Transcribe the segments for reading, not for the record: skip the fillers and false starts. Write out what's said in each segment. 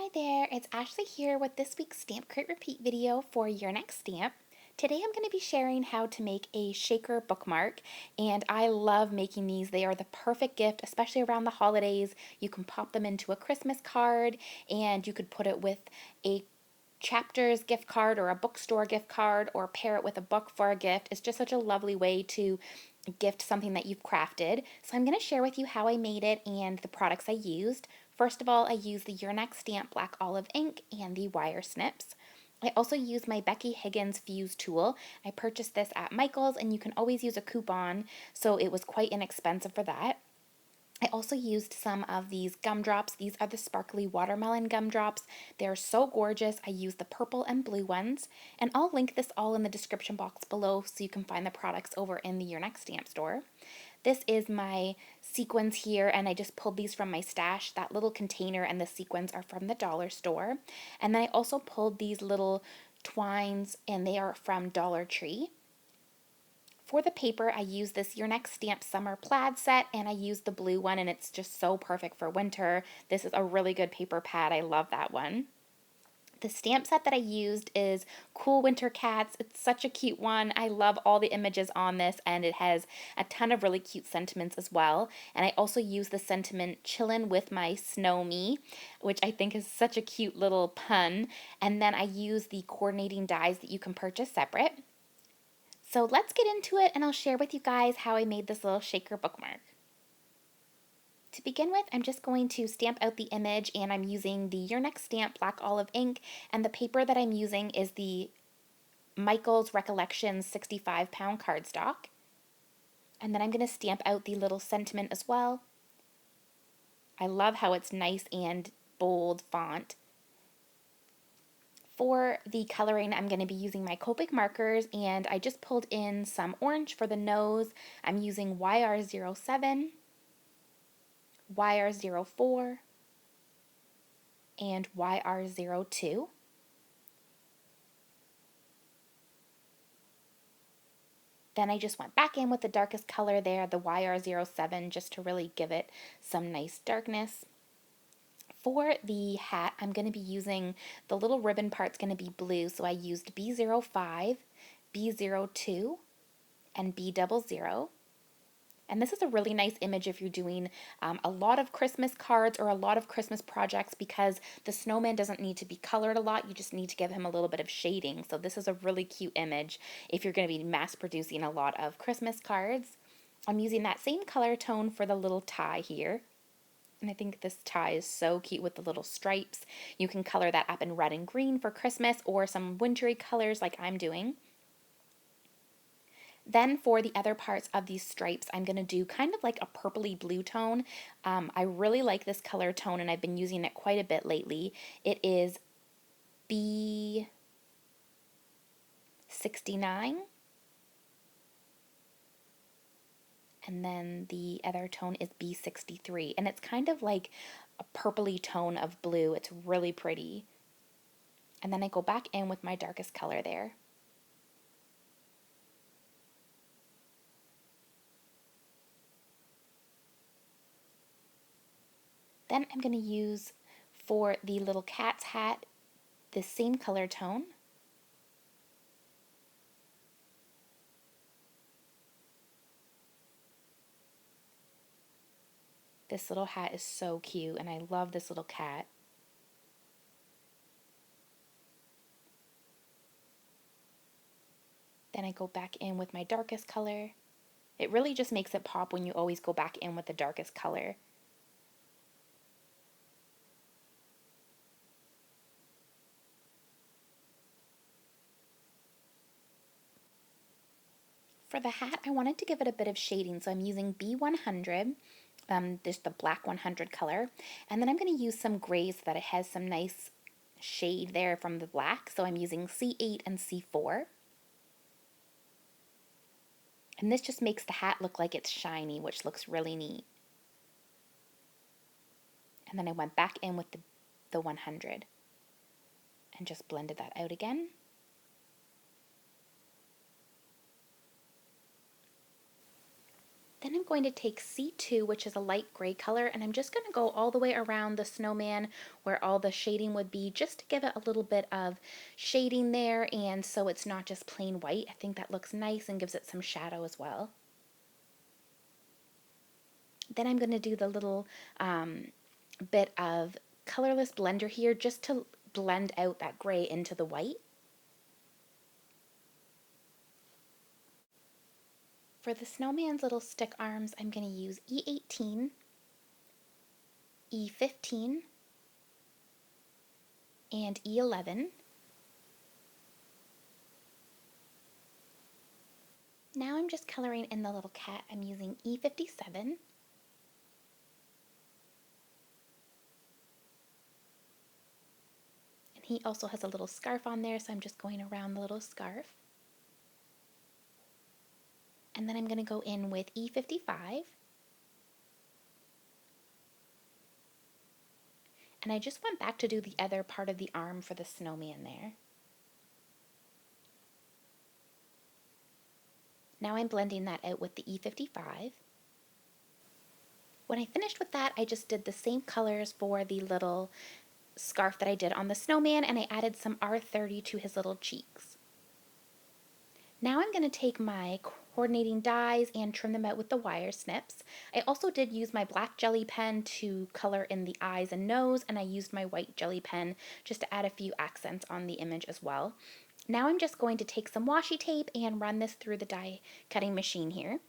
Hi there, it's Ashley here with this week's Stamp Crate Repeat video for your next stamp. Today I'm going to be sharing how to make a shaker bookmark, and I love making these. They are the perfect gift, especially around the holidays. You can pop them into a Christmas card, and you could put it with a Chapters gift card or a bookstore gift card, or pair it with a book for a gift. It's just such a lovely way to gift something that you've crafted. So I'm going to share with you how I made it and the products I used. First of all, I used the Urnex Stamp Black Olive ink and the wire snips. I also used my Becky Higgins Fuse tool. I purchased this at Michael's, and you can always use a coupon, so it was quite inexpensive for that. I also used some of these gumdrops. These are the sparkly watermelon gumdrops. They're so gorgeous. I used the purple and blue ones, and I'll link this all in the description box below so you can find the products over in the Urnex Stamp store. This is my sequins here, and I just pulled these from my stash. That little container and the sequins are from the dollar store. And then I also pulled these little twines, and they are from Dollar Tree. For the paper, I used this Urnex Stamp Summer Plaid set, and I used the blue one, and it's just so perfect for winter. This is a really good paper pad. I love that one. The stamp set that I used is Cool Winter Cats. It's such a cute one. I love all the images on this, and it has a ton of really cute sentiments as well. And I also used the sentiment Chillin' with my Snow Me, which I think is such a cute little pun. And then I used the coordinating dies that you can purchase separate. So let's get into it, and I'll share with you guys how I made this little shaker bookmark. To begin with, I'm just going to stamp out the image, and I'm using the Urnex Stamp Black Olive ink, and the paper that I'm using is the Michael's Recollections 65-pound cardstock. And then I'm going to stamp out the little sentiment as well. I love how it's nice and bold font. For the coloring, I'm going to be using my Copic markers, and I just pulled in some orange for the nose. I'm using YR07, YR04, and YR02. Then I just went back in with the darkest color there, the YR07, just to really give it some nice darkness. For the hat, I'm going to be using, the little ribbon part's going to be blue, so I used B05, B02, and B00. And this is a really nice image if you're doing a lot of Christmas cards or a lot of Christmas projects, because the snowman doesn't need to be colored a lot. You just need to give him a little bit of shading. So this is a really cute image if you're going to be mass producing a lot of Christmas cards. I'm using that same color tone for the little tie here. And I think this tie is so cute with the little stripes. You can color that up in red and green for Christmas, or some wintry colors like I'm doing. Then for the other parts of these stripes, I'm going to do kind of like a purpley blue tone. I really like this color tone, and I've been using it quite a bit lately. It is B69. And then the other tone is B63. And it's kind of like a purpley tone of blue. It's really pretty. And then I go back in with my darkest color there. Then I'm going to use, for the little cat's hat, this same color tone. This little hat is so cute, and I love this little cat. Then I go back in with my darkest color. It really just makes it pop when you always go back in with the darkest color. For the hat, I wanted to give it a bit of shading, so I'm using B100, just the black 100 color, and then I'm going to use some grays so that it has some nice shade there from the black, so I'm using C8 and C4. And this just makes the hat look like it's shiny, which looks really neat. And then I went back in with the 100 and just blended that out again. Then I'm going to take C2, which is a light gray color, and I'm just going to go all the way around the snowman where all the shading would be, just to give it a little bit of shading there, and so it's not just plain white. I think that looks nice and gives it some shadow as well. Then I'm going to do the little bit of colorless blender here just to blend out that gray into the white. For the snowman's little stick arms, I'm going to use E18, E15, and E11. Now I'm just coloring in the little cat. I'm using E57. And he also has a little scarf on there, so I'm just going around the little scarf. And then I'm going to go in with E55. And I just went back to do the other part of the arm for the snowman there. Now I'm blending that out with the E55. When I finished with that, I just did the same colors for the little scarf that I did on the snowman, and I added some R30 to his little cheeks. Now I'm going to take my coordinating dies and trim them out with the wire snips. I also did use my black jelly pen to color in the eyes and nose, and I used my white jelly pen just to add a few accents on the image as well. Now I'm just going to take some washi tape and run this through the die cutting machine here.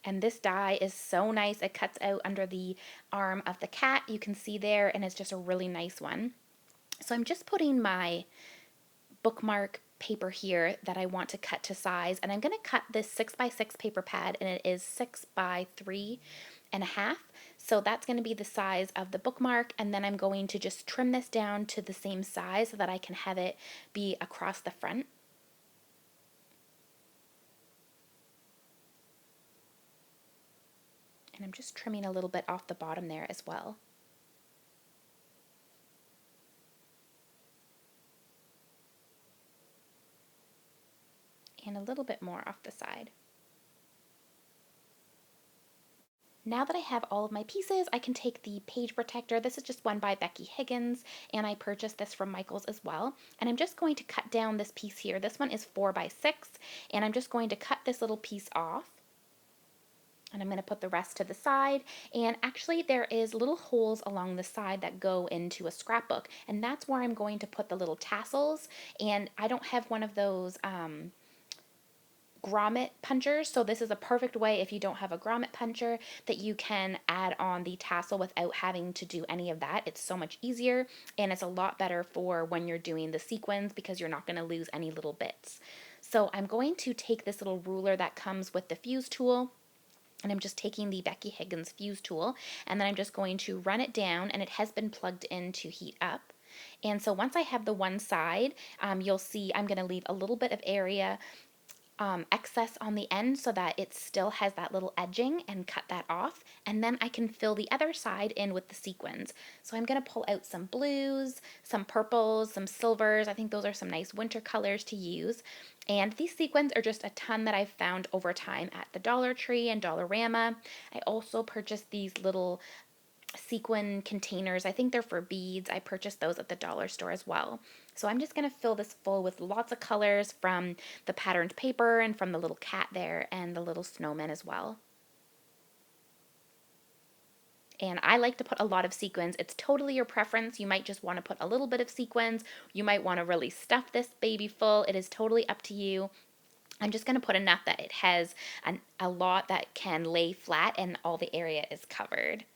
And this die is so nice. It cuts out under the arm of the cat. You can see there, and it's just a really nice one. So I'm just putting my bookmark paper here that I want to cut to size, and I'm going to cut this 6x6 paper pad, and it is 6x3.5. So that's going to be the size of the bookmark, and then I'm going to just trim this down to the same size so that I can have it be across the front. And I'm just trimming a little bit off the bottom there as well. And a little bit more off the side. Now that I have all of my pieces, I can take the page protector. This is just one by Becky Higgins, and I purchased this from Michael's as well. And I'm just going to cut down this piece here. This one is 4x6, and I'm just going to cut this little piece off. And I'm going to put the rest to the side, and actually there is little holes along the side that go into a scrapbook, and that's where I'm going to put the little tassels. And I don't have one of those grommet punchers, so this is a perfect way, if you don't have a grommet puncher, that you can add on the tassel without having to do any of that. It's so much easier, and it's a lot better for when you're doing the sequins because you're not going to lose any little bits. So I'm going to take this little ruler that comes with the fuse tool, and I'm just taking the Becky Higgins fuse tool, and then I'm just going to run it down, and it has been plugged in to heat up. And so once I have the one side, you'll see I'm going to leave a little bit of area excess on the end so that it still has that little edging, and cut that off, and then I can fill the other side in with the sequins. So I'm going to pull out some blues, some purples, some silvers. I think those are some nice winter colors to use. And these sequins are just a ton that I've found over time at the Dollar Tree and Dollarama. I also purchased these little sequin containers. I think they're for beads. I purchased those at the dollar store as well. So I'm just going to fill this full with lots of colors from the patterned paper and from the little cat there and the little snowman as well. And I like to put a lot of sequins. It's totally your preference. You might just want to put a little bit of sequins. You might want to really stuff this baby full. It is totally up to you. I'm just going to put enough that it has a lot that can lay flat and all the area is covered.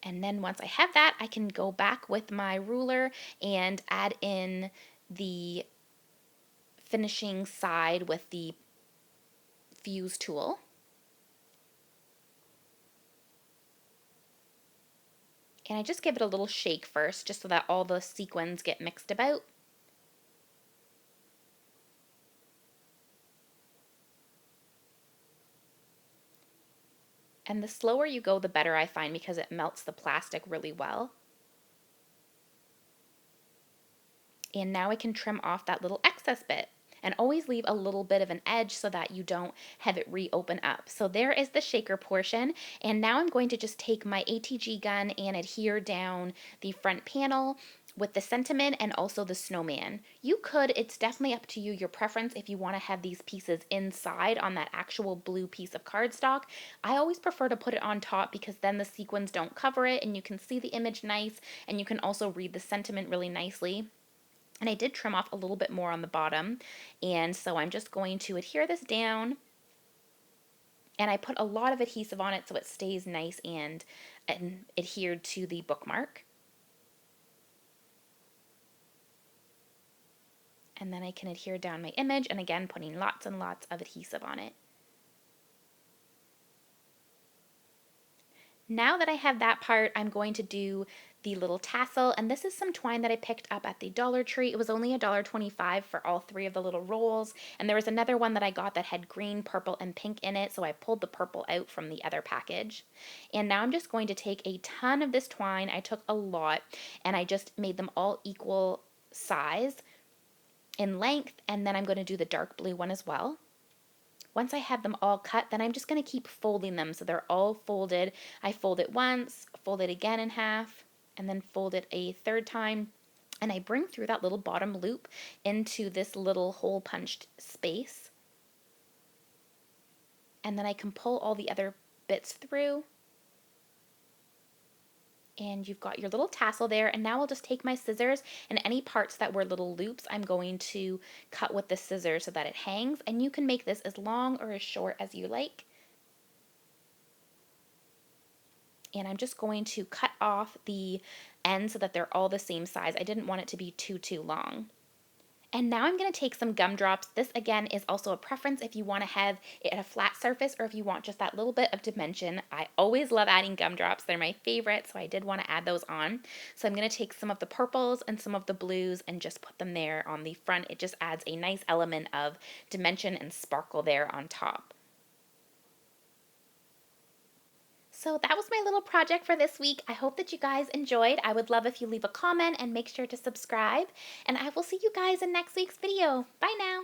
And then once I have that, I can go back with my ruler and add in the finishing side with the fuse tool. And I just give it a little shake first, just so that all the sequins get mixed about. And the slower you go, the better I find, because it melts the plastic really well. And now I can trim off that little excess bit. and always leave a little bit of an edge so that you don't have it reopen up. So there is the shaker portion, and now I'm going to just take my ATG gun and adhere down the front panel with the sentiment and also the snowman. You could, it's definitely up to you, your preference, if you want to have these pieces inside on that actual blue piece of cardstock. I always prefer to put it on top because then the sequins don't cover it and you can see the image nice, and you can also read the sentiment really nicely. And I did trim off a little bit more on the bottom, and so I'm just going to adhere this down, and I put a lot of adhesive on it so it stays nice and adhered to the bookmark. And then I can adhere down my image, and again putting lots and lots of adhesive on it. Now that I have that part, I'm going to do the little tassel, and this is some twine that I picked up at the Dollar Tree. It was only $1.25 for all 3 of the little rolls, and there was another one that I got that had green, purple, and pink in it, so I pulled the purple out from the other package. And now I'm just going to take a ton of this twine. I took a lot, and I just made them all equal size in length, and then I'm going to do the dark blue one as well. Once I have them all cut, then I'm just going to keep folding them so they're all folded. I fold it once, fold it again in half, and then fold it a third time, and I bring through that little bottom loop into this little hole punched space, and then I can pull all the other bits through, and you've got your little tassel there. And now I'll just take my scissors, and any parts that were little loops I'm going to cut with the scissors so that it hangs, and you can make this as long or as short as you like. And I'm just going to cut off the ends so that they're all the same size. I didn't want it to be too long. And now I'm going to take some gumdrops. This again is also a preference if you want to have it at a flat surface or if you want just that little bit of dimension. I always love adding gumdrops. They're my favorite, so I did want to add those on. So I'm going to take some of the purples and some of the blues and just put them there on the front. It just adds a nice element of dimension and sparkle there on top. So that was my little project for this week. I hope that you guys enjoyed. I would love if you leave a comment and make sure to subscribe. And I will see you guys in next week's video. Bye now.